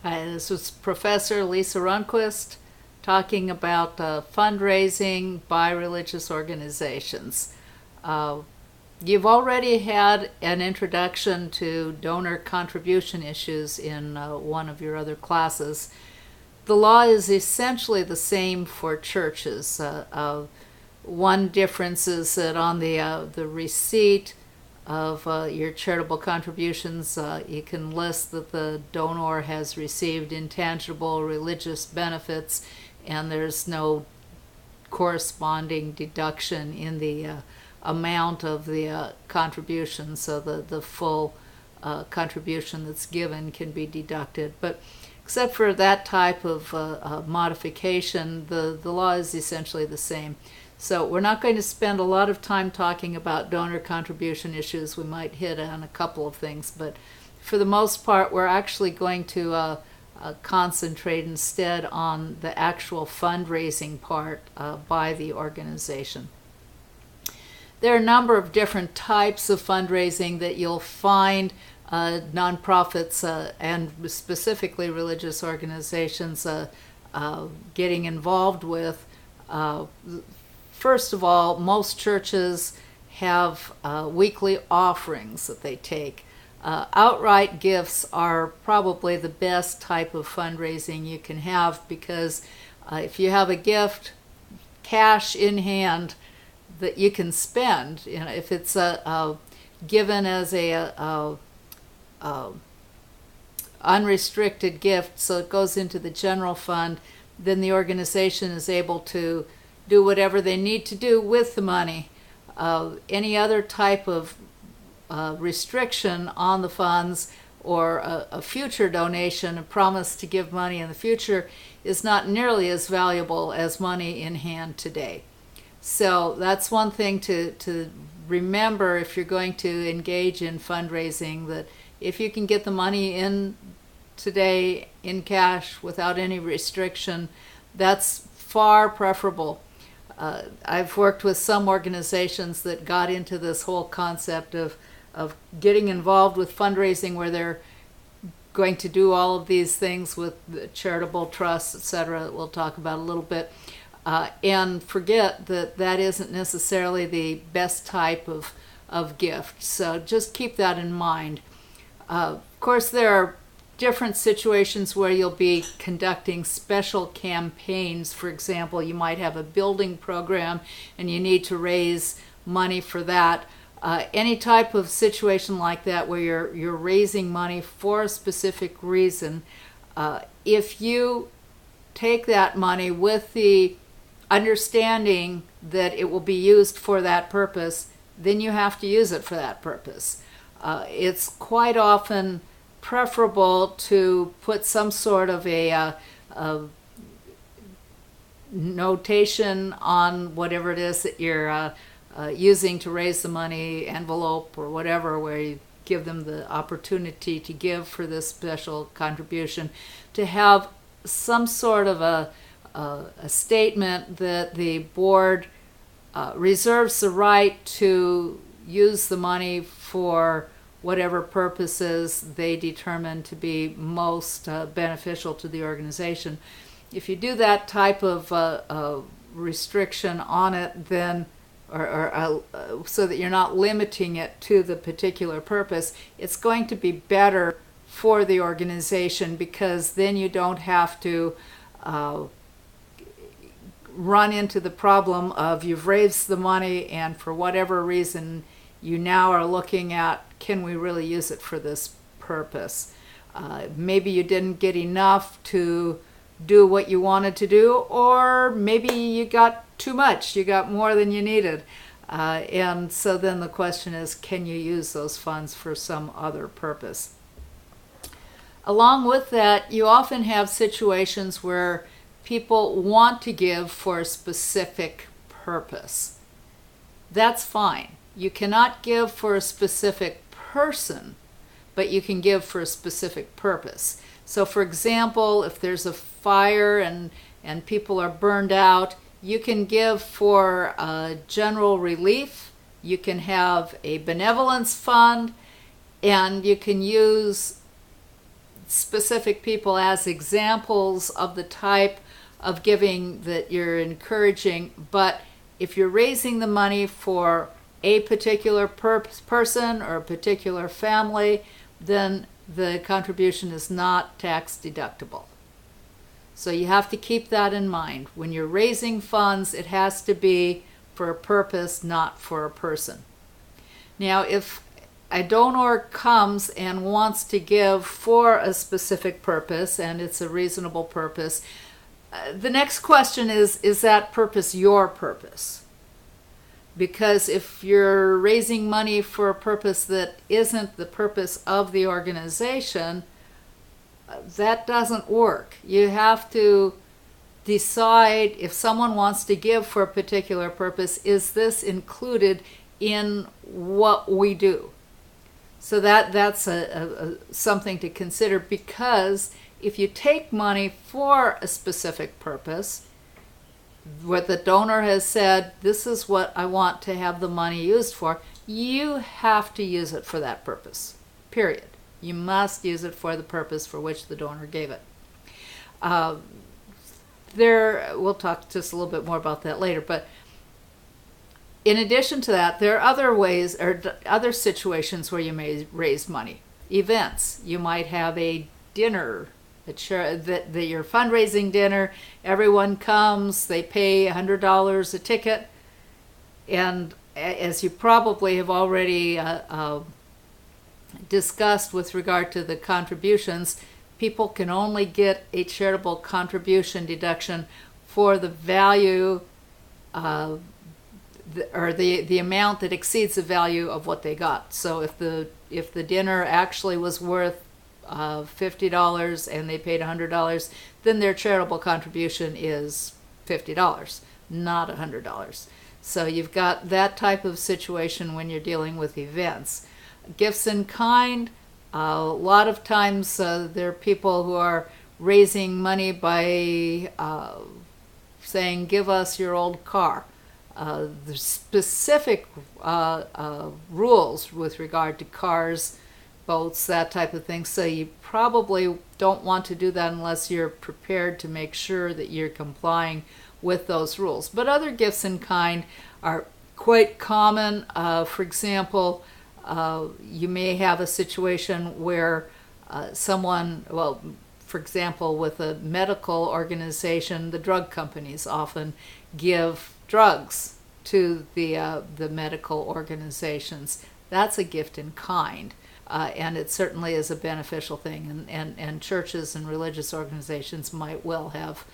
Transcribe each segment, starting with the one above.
This was Professor Lisa Runquist talking about fundraising by religious organizations. You've already had an introduction to donor contribution issues in one of your other classes. The law is essentially the same for churches. One difference is that on the receipt of your charitable contributions, you can list that the donor has received intangible religious benefits, and there's no corresponding deduction in the amount of the contribution, so the full contribution that's given can be deducted. But except for that type of modification, the law is essentially the same. So we're not going to spend a lot of time talking about donor contribution issues. We might hit on a couple of things, but for the most part, we're actually going to concentrate instead on the actual fundraising part by the organization. There are a number of different types of fundraising that you'll find nonprofits and specifically religious organizations getting involved with. First of all, most churches have weekly offerings that they take. Outright gifts are probably the best type of fundraising you can have, because if you have a gift, cash in hand that you can spend, if it's given as a unrestricted gift, so it goes into the general fund, then the organization is able to do whatever they need to do with the money. Any other type of restriction on the funds or a future donation, a promise to give money in the future, is not nearly as valuable as money in hand today. So that's one thing to remember if you're going to engage in fundraising, that if you can get the money in today in cash without any restriction, that's far preferable. I've worked with some organizations that got into this whole concept of getting involved with fundraising, where they're going to do all of these things with charitable trusts, etc., that we'll talk about a little bit, and forget that that isn't necessarily the best type of gift. So just keep that in mind. Of course, there are different situations where you'll be conducting special campaigns. For example, you might have a building program and you need to raise money for that. Any type of situation like that where you're raising money for a specific reason, if you take that money with the understanding that it will be used for that purpose, then you have to use it for that purpose. It's quite often preferable to put some sort of a notation on whatever it is that you're using to raise the money, envelope or whatever, where you give them the opportunity to give for this special contribution, to have some sort of a statement that the board reserves the right to use the money for whatever purposes they determine to be most beneficial to the organization. If you do that type of restriction on it, then so that you're not limiting it to the particular purpose, it's going to be better for the organization, because then you don't have to run into the problem of you've raised the money and for whatever reason you now are looking at, can we really use it for this purpose? Maybe you didn't get enough to do what you wanted to do, or maybe you got too much, you got more than you needed. And so then the question is, can you use those funds for some other purpose? Along with that, you often have situations where people want to give for a specific purpose. That's fine. You cannot give for a specific person, but you can give for a specific purpose. So for example, if there's a fire and people are burned out, you can give for general relief. You can have a benevolence fund, and you can use specific people as examples of the type of giving that you're encouraging, but if you're raising the money for a particular person or a particular family, then the contribution is not tax deductible. So you have to keep that in mind. When you're raising funds, it has to be for a purpose, not for a person. Now, if a donor comes and wants to give for a specific purpose, and it's a reasonable purpose, the next question is that purpose your purpose? Because if you're raising money for a purpose that isn't the purpose of the organization, that doesn't work. You have to decide, if someone wants to give for a particular purpose, is this included in what we do? So that's something to consider, because if you take money for a specific purpose, what the donor has said, this is what I want to have the money used for, you have to use it for that purpose, period. You must use it for the purpose for which the donor gave it. We'll talk just a little bit more about that later, but in addition to that, there are other ways or other situations where you may raise money. Events. You might have a dinner, your fundraising dinner. Everyone comes, they pay $100 a ticket, and as you probably have already discussed with regard to the contributions, people can only get a charitable contribution deduction for the value or the amount that exceeds the value of what they got. So if the dinner actually was worth $50 and they paid $100, then their charitable contribution is $50, not $100. So you've got that type of situation when you're dealing with events. Gifts in kind, a lot of times there are people who are raising money by saying, give us your old car. The specific rules with regard to cars, boats, that type of thing. So you probably don't want to do that unless you're prepared to make sure that you're complying with those rules. But other gifts in kind are quite common. For example, you may have a situation where for example, with a medical organization, the drug companies often give drugs to the medical organizations. That's a gift in kind, and it certainly is a beneficial thing. And churches and religious organizations might well have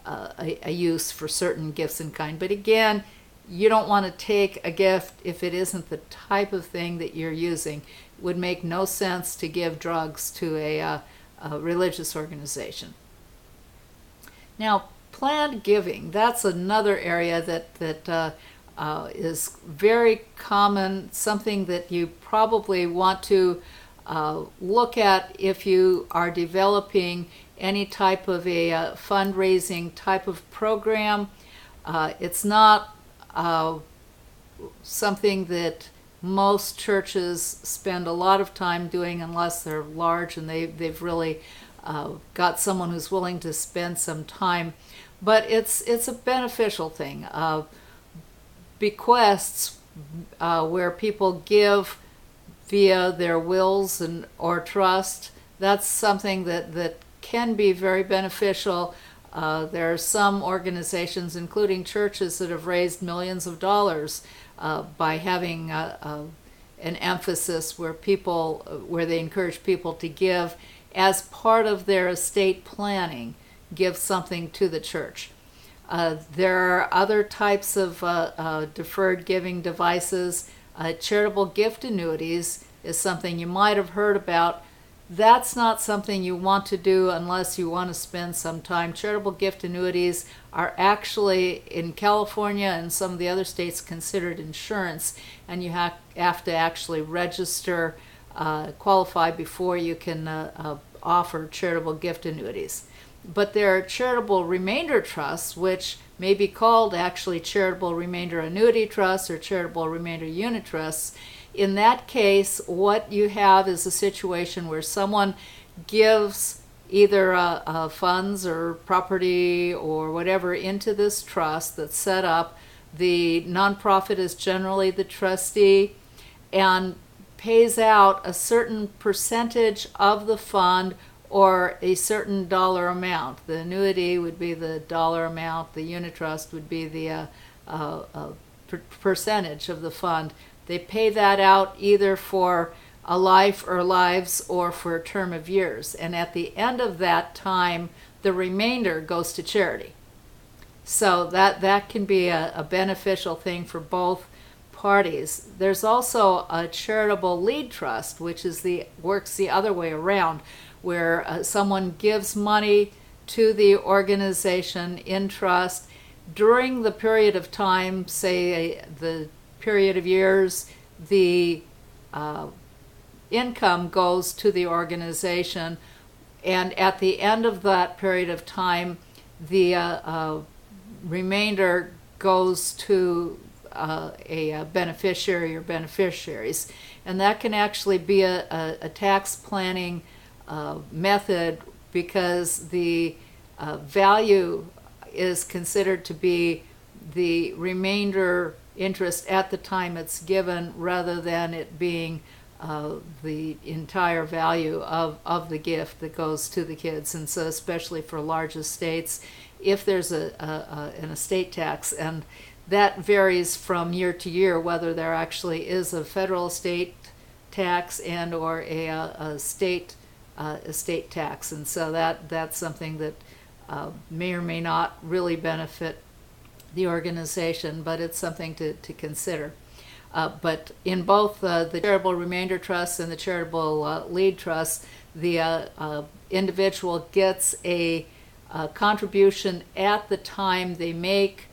a use for certain gifts in kind. But again, you don't want to take a gift if it isn't the type of thing that you're using. It would make no sense to give drugs to a religious organization. Now, planned giving, that's another area that is very common, something that you probably want to look at if you are developing any type of a fundraising type of program. It's not something that most churches spend a lot of time doing unless they're large and they've really got someone who's willing to spend some time. But it's a beneficial thing. Bequests, where people give via their wills or trust, that's something that can be very beneficial. There are some organizations, including churches, that have raised millions of dollars by having an emphasis where they encourage people to give as part of their estate planning, give something to the church. There are other types of deferred giving devices. Charitable gift annuities is something you might have heard about. That's not something you want to do unless you want to spend some time. Charitable gift annuities are actually, in California and some of the other states, considered insurance, and you have to actually register, qualify before you can offer charitable gift annuities. But there are charitable remainder trusts, which may be called actually charitable remainder annuity trusts or charitable remainder unit trusts. In that case, what you have is a situation where someone gives either funds or property or whatever into this trust that's set up. The nonprofit is generally the trustee and pays out a certain percentage of the fund or a certain dollar amount. The annuity would be the dollar amount, the unit trust would be the percentage of the fund. They pay that out either for a life or lives or for a term of years. And at the end of that time, the remainder goes to charity. So that can be a beneficial thing for both parties. There's also a charitable lead trust, which is works the other way around, where someone gives money to the organization in trust during the period of time, say the period of years, the income goes to the organization, and at the end of that period of time, the remainder goes to a beneficiary or beneficiaries. And that can actually be a tax planning method, because the value is considered to be the remainder interest at the time it's given, rather than it being the entire value of the gift that goes to the kids. And so especially for large estates, if there's an estate tax, and that varies from year to year whether there actually is a federal estate tax and or a state estate tax. And so that's something that may or may not really benefit the organization, but it's something to consider. But in both the charitable remainder trusts and the charitable lead trusts, the individual gets a contribution at the time they make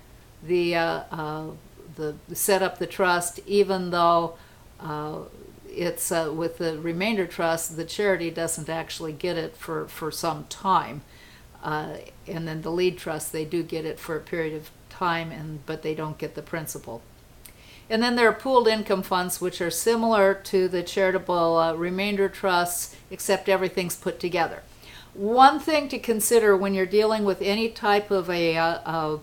the set up the trust, even though it's with the remainder trust, the charity doesn't actually get it for some time, and then the lead trust, they do get it for a period of time, but they don't get the principal. And then there are pooled income funds, which are similar to the charitable remainder trusts, except everything's put together. One thing to consider when you're dealing with any type of a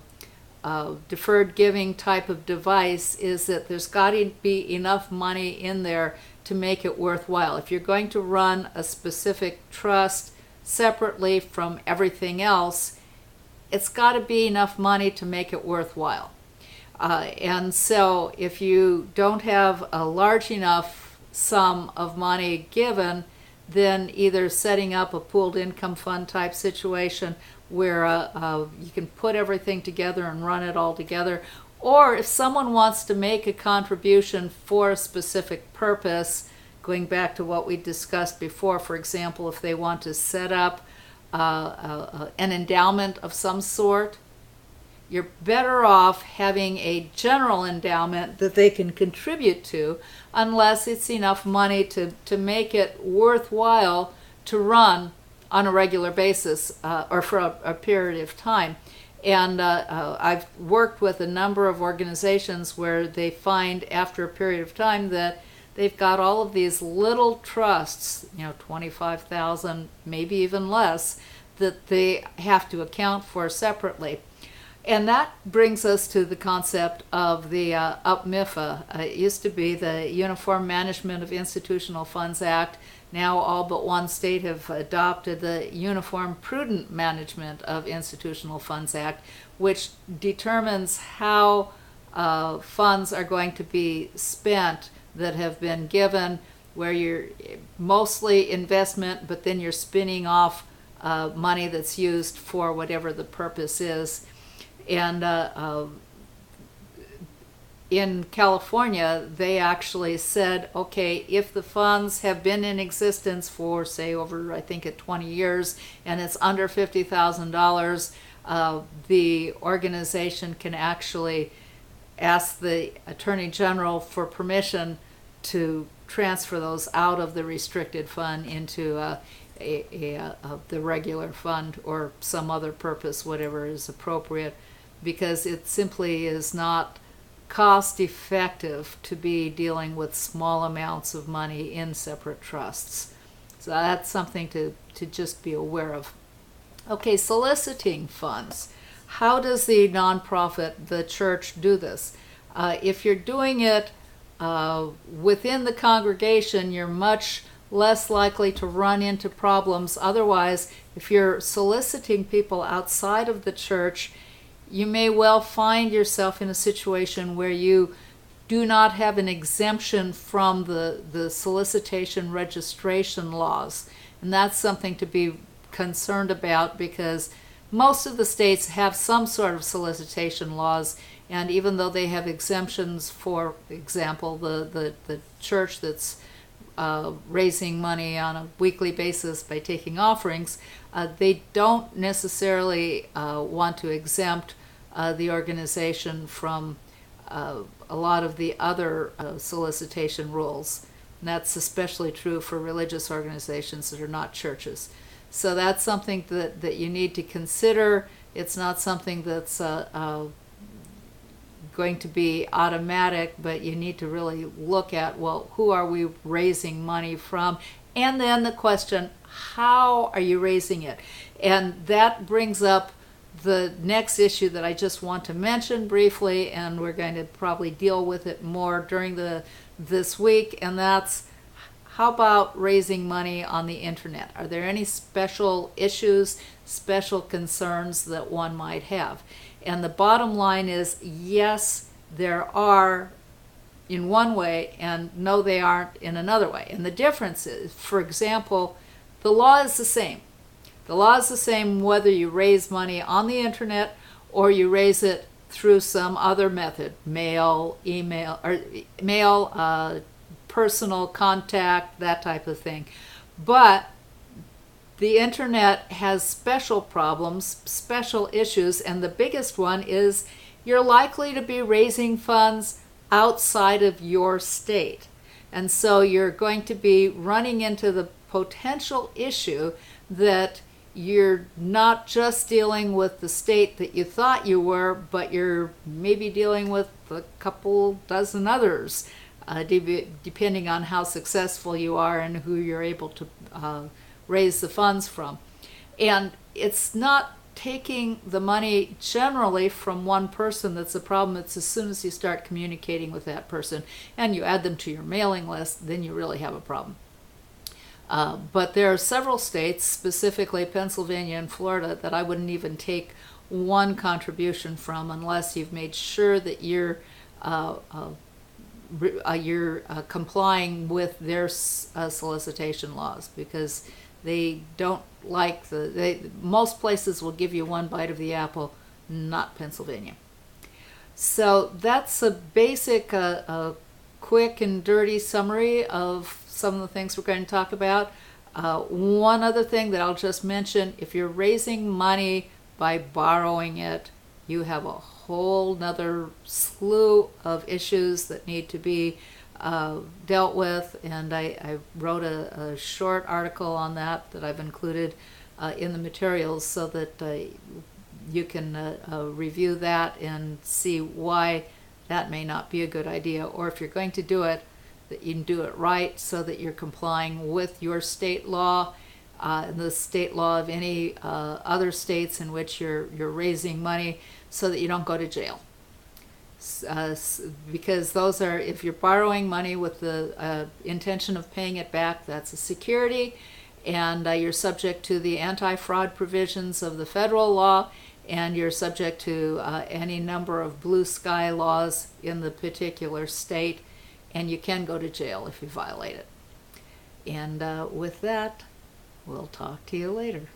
deferred giving type of device is that there's got to be enough money in there to make it worthwhile. If you're going to run a specific trust separately from everything else, it's got to be enough money to make it worthwhile. And so if you don't have a large enough sum of money given, then either setting up a pooled income fund type situation where you can put everything together and run it all together, or if someone wants to make a contribution for a specific purpose, going back to what we discussed before, for example, if they want to set up an endowment of some sort, you're better off having a general endowment that they can contribute to, unless it's enough money to make it worthwhile to run on a regular basis or for a period of time. And I've worked with a number of organizations where they find after a period of time that they've got all of these little trusts, 25,000, maybe even less, that they have to account for separately. And that brings us to the concept of the UPMIFA. It used to be the Uniform Management of Institutional Funds Act. Now all but one state have adopted the Uniform Prudent Management of Institutional Funds Act, which determines how funds are going to be spent that have been given, where you're mostly investment, but then you're spinning off money that's used for whatever the purpose is. And in California, they actually said, okay, if the funds have been in existence for, say, over, I think, 20 years, and it's under $50,000, the organization can actually ask the Attorney General for permission to transfer those out of the restricted fund into the regular fund or some other purpose, whatever is appropriate, because it simply is not cost effective to be dealing with small amounts of money in separate trusts. So that's something to just be aware of. Okay, soliciting funds. How does the nonprofit, the church, do this? If you're doing it within the congregation, you're much less likely to run into problems. Otherwise, if you're soliciting people outside of the church, you may well find yourself in a situation where you do not have an exemption from the solicitation registration laws. And that's something to be concerned about, because most of the states have some sort of solicitation laws, and even though they have exemptions, for example, the church that's raising money on a weekly basis by taking offerings, they don't necessarily want to exempt the organization from a lot of the other solicitation rules. And that's especially true for religious organizations that are not churches. So that's something that you need to consider. It's not something that's going to be automatic, but you need to really look at, well, who are we raising money from? And then the question, how are you raising it? And that brings up the next issue that I just want to mention briefly, and we're going to probably deal with it more during this week, and that's, how about raising money on the internet? Are there any special issues, special concerns that one might have? And the bottom line is, yes, there are in one way, and no, they aren't in another way. And the difference is, for example, the law is the same. The law is the same whether you raise money on the internet or you raise it through some other method, mail, email, or personal contact, that type of thing. But the internet has special problems, special issues, and the biggest one is you're likely to be raising funds outside of your state. And so you're going to be running into the potential issue that you're not just dealing with the state that you thought you were, but you're maybe dealing with a couple dozen others, depending on how successful you are and who you're able to raise the funds from. And it's not taking the money generally from one person that's the problem. It's as soon as you start communicating with that person and you add them to your mailing list, then you really have a problem. But there are several states, specifically Pennsylvania and Florida, that I wouldn't even take one contribution from unless you've made sure that you're complying with their solicitation laws, because they don't like most places will give you one bite of the apple, not Pennsylvania. So that's a basic, quick and dirty summary of some of the things we're going to talk about. One other thing that I'll just mention, if you're raising money by borrowing it, you have a whole nother slew of issues that need to be dealt with, and I wrote a short article on that I've included in the materials, so that you can review that and see why that may not be a good idea, or if you're going to do it, that you can do it right so that you're complying with your state law, the state law of any other states in which you're raising money, so that you don't go to jail. Because those are, if you're borrowing money with the intention of paying it back, that's a security, and you're subject to the anti-fraud provisions of the federal law, and you're subject to any number of blue sky laws in the particular state, and you can go to jail if you violate it. And with that, we'll talk to you later.